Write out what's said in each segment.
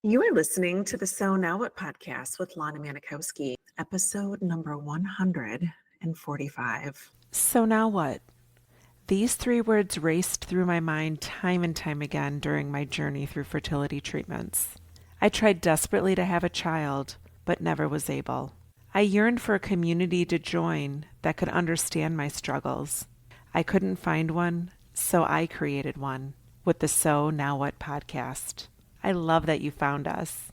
You are listening to the So Now What podcast with Lana Manikowski, episode number 145. So now what? These three words raced through my mind time and time again during my journey through fertility treatments. I tried desperately to have a child, but never was able. I yearned for a community to join that could understand my struggles. I couldn't find one, so I created one with the So Now What podcast. I love that you found us.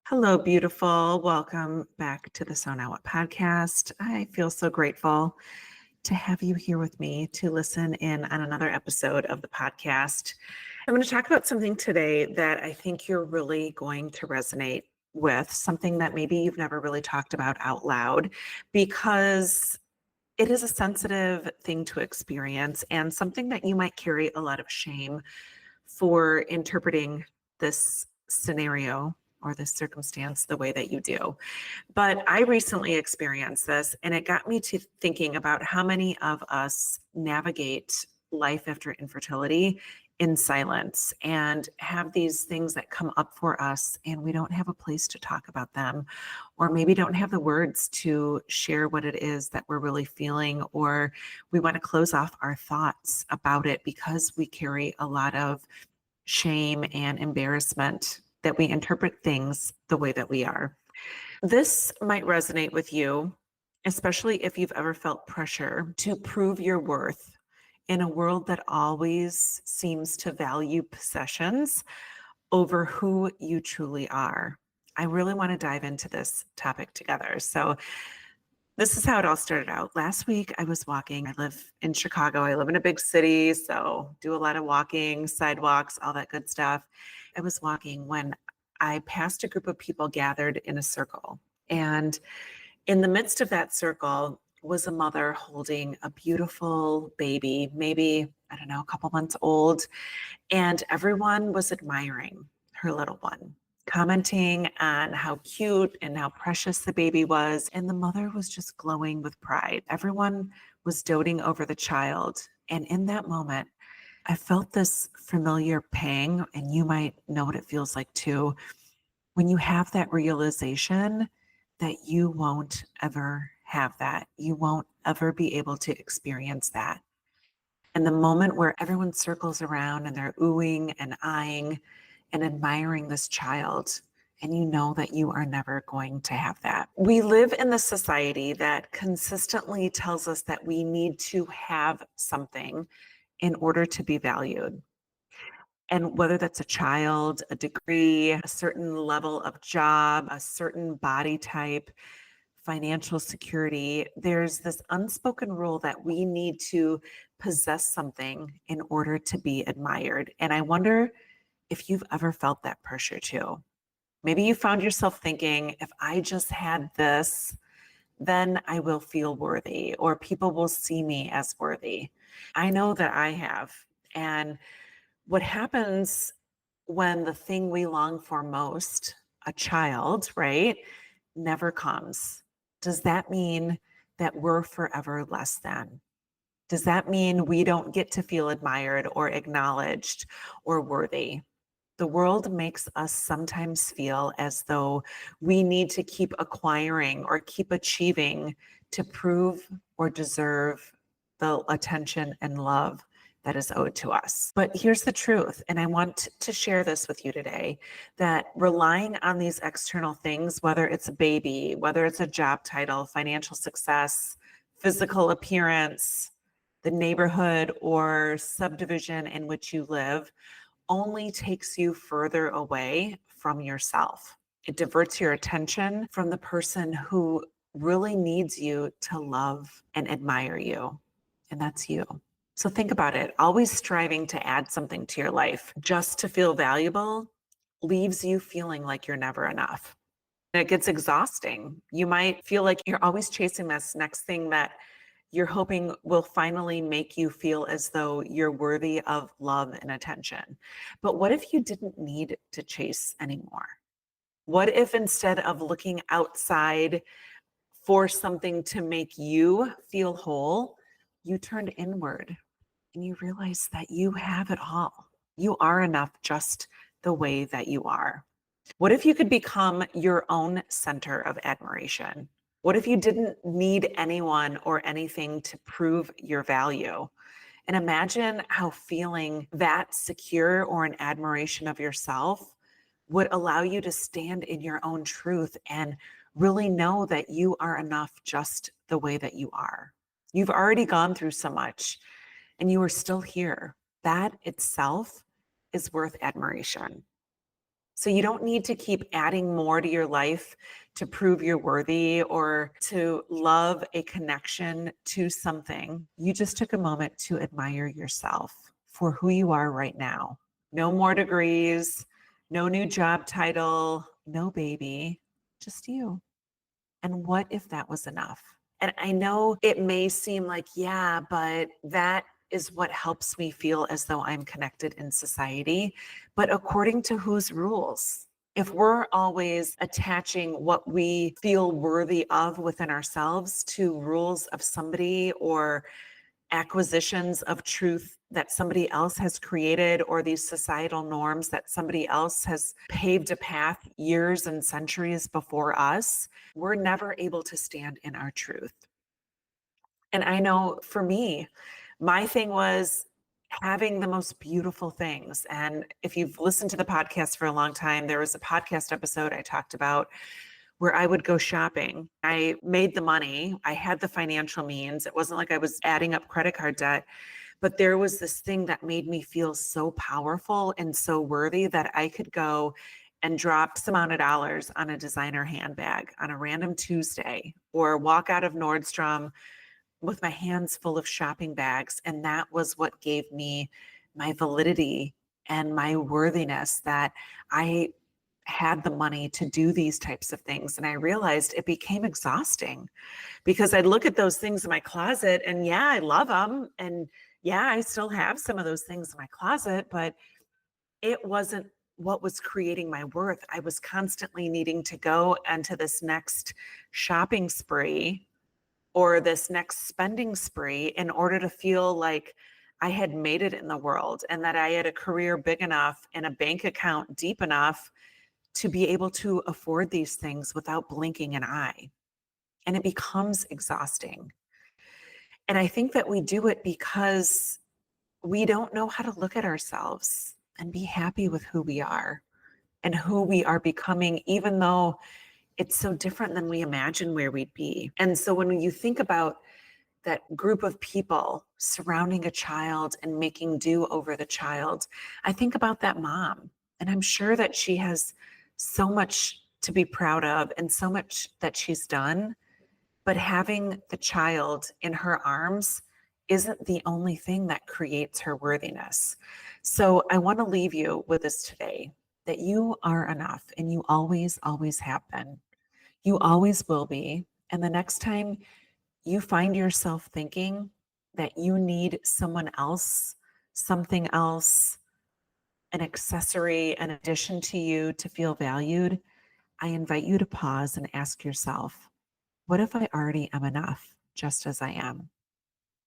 Hello, beautiful. Welcome back to the So Now What podcast. I feel so grateful to have you here with me to listen in on another episode of the podcast. I'm going to talk about something today that I think you're really going to resonate with, something that maybe you've never really talked about out loud, because it is a sensitive thing to experience and something that you might carry a lot of shame for interpreting this scenario or this circumstance the way that you do. But I recently experienced this, and it got me to thinking about how many of us navigate life after infertility in silence and have these things that come up for us, and we don't have a place to talk about them, or maybe don't have the words to share what it is that we're really feeling, or we want to close off our thoughts about it because we carry a lot of shame and embarrassment that we interpret things the way that we are. This might resonate with you, especially if you've ever felt pressure to prove your worth in a world that always seems to value possessions over who you truly are. I really want to dive into this topic together. So, this is how it all started out. Last week, I was walking. I live in Chicago. I live in a big city, so do a lot of walking, sidewalks, all that good stuff. I was walking when I passed a group of people gathered in a circle. And in the midst of that circle was a mother holding a beautiful baby, maybe, I don't know, a couple months old. And everyone was admiring her little one, commenting on how cute and how precious the baby was. And the mother was just glowing with pride. Everyone was doting over the child. And in that moment, I felt this familiar pang, and you might know what it feels like too, when you have that realization that you won't ever have that. You won't ever be able to experience that. And the moment where everyone circles around and they're oohing and eyeing and admiring this child, and you know that you are never going to have that. We live in the society that consistently tells us that we need to have something in order to be valued. And whether that's a child, a degree, a certain level of job, a certain body type, financial security, there's this unspoken rule that we need to possess something in order to be admired. And I wonder if you've ever felt that pressure too. Maybe you found yourself thinking, if I just had this, then I will feel worthy, or people will see me as worthy. I know that I have. And what happens when the thing we long for most, a child, right, never comes? Does that mean that we're forever less than? Does that mean we don't get to feel admired or acknowledged or worthy? The world makes us sometimes feel as though we need to keep acquiring or keep achieving to prove or deserve the attention and love that is owed to us. But here's the truth, and I want to share this with you today, that relying on these external things, whether it's a baby, whether it's a job title, financial success, physical appearance, the neighborhood or subdivision in which you live, only takes you further away from yourself. It diverts your attention from the person who really needs you to love and admire you, and that's you. So think about it. Always striving to add something to your life just to feel valuable leaves you feeling like you're never enough. It gets exhausting. You might feel like you're always chasing this next thing that you're hoping will finally make you feel as though you're worthy of love and attention. But what if you didn't need to chase anymore? What if instead of looking outside for something to make you feel whole, you turned inward and you realize that you have it all? You are enough just the way that you are. What if you could become your own center of admiration? What if you didn't need anyone or anything to prove your value? And imagine how feeling that secure or an admiration of yourself would allow you to stand in your own truth and really know that you are enough just the way that you are. You've already gone through so much and you are still here. That itself is worth admiration. So you don't need to keep adding more to your life to prove you're worthy or to love a connection to something. You just took a moment to admire yourself for who you are right now. No more degrees, no new job title, no baby, just you. And what if that was enough? And I know it may seem like, yeah, but that is what helps me feel as though I'm connected in society. But according to whose rules? If we're always attaching what we feel worthy of within ourselves to rules of somebody or acquisitions of truth that somebody else has created or these societal norms that somebody else has paved a path years and centuries before us, we're never able to stand in our truth. And I know for me, my thing was having the most beautiful things. And if you've listened to the podcast for a long time, there was a podcast episode I talked about where I would go shopping. I made the money, I had the financial means. It wasn't like I was adding up credit card debt, but there was this thing that made me feel so powerful and so worthy that I could go and drop some amount of dollars on a designer handbag on a random Tuesday or walk out of Nordstrom with my hands full of shopping bags. And that was what gave me my validity and my worthiness that I had the money to do these types of things. And I realized it became exhausting because I'd look at those things in my closet and yeah, I love them. And yeah, I still have some of those things in my closet, but it wasn't what was creating my worth. I was constantly needing to go into this next shopping spree or this next spending spree in order to feel like I had made it in the world and that I had a career big enough and a bank account deep enough to be able to afford these things without blinking an eye. And it becomes exhausting. And I think that we do it because we don't know how to look at ourselves and be happy with who we are and who we are becoming, even though it's so different than we imagine where we'd be. And so when you think about that group of people surrounding a child and making do over the child, I think about that mom. And I'm sure that she has so much to be proud of and so much that she's done. But having the child in her arms isn't the only thing that creates her worthiness. So I want to leave you with this today that you are enough and you always, always have been. You always will be. And the next time you find yourself thinking that you need someone else, something else, an accessory, an addition to you to feel valued, I invite you to pause and ask yourself, what if I already am enough just as I am?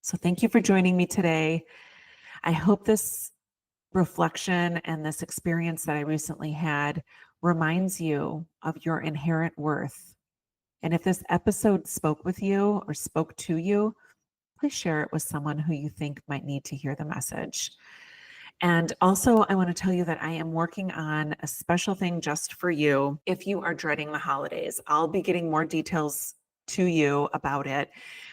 So thank you for joining me today. I hope this reflection and this experience that I recently had reminds you of your inherent worth. And if this episode spoke with you or spoke to you, please share it with someone who you think might need to hear the message. And also, I want to tell you that I am working on a special thing just for you if you are dreading the holidays. I'll be getting more details to you about it,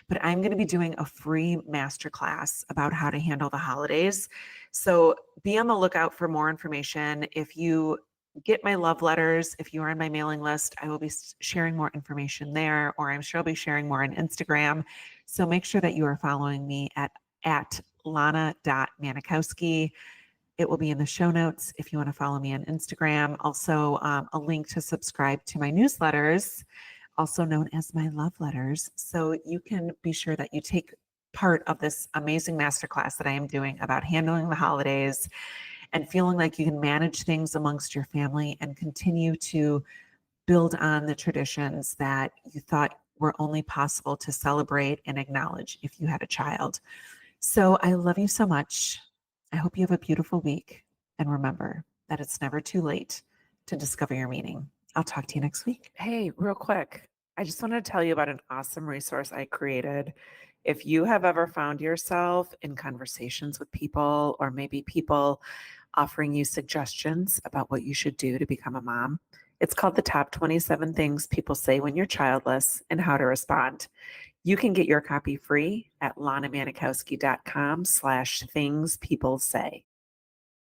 but I'm going to be doing a free masterclass about how to handle the holidays. So be on the lookout for more information. If you get my love letters, if you are on my mailing list, I will be sharing more information there, or I'm sure I'll be sharing more on Instagram. So make sure that you are following me at lana.manikowski. It will be in the show notes if you want to follow me on Instagram. Also, a link to subscribe to my newsletters, also known as my love letters. So you can be sure that you take part of this amazing masterclass that I am doing about handling the holidays and feeling like you can manage things amongst your family and continue to build on the traditions that you thought were only possible to celebrate and acknowledge if you had a child. So I love you so much. I hope you have a beautiful week. And remember that it's never too late to discover your meaning. I'll talk to you next week. Hey, real quick, I just wanted to tell you about an awesome resource I created. If you have ever found yourself in conversations with people, or maybe people offering you suggestions about what you should do to become a mom, it's called the Top 27 Things People Say When You're Childless and How to Respond. You can get your copy free at lanamanikowski.com/things people say.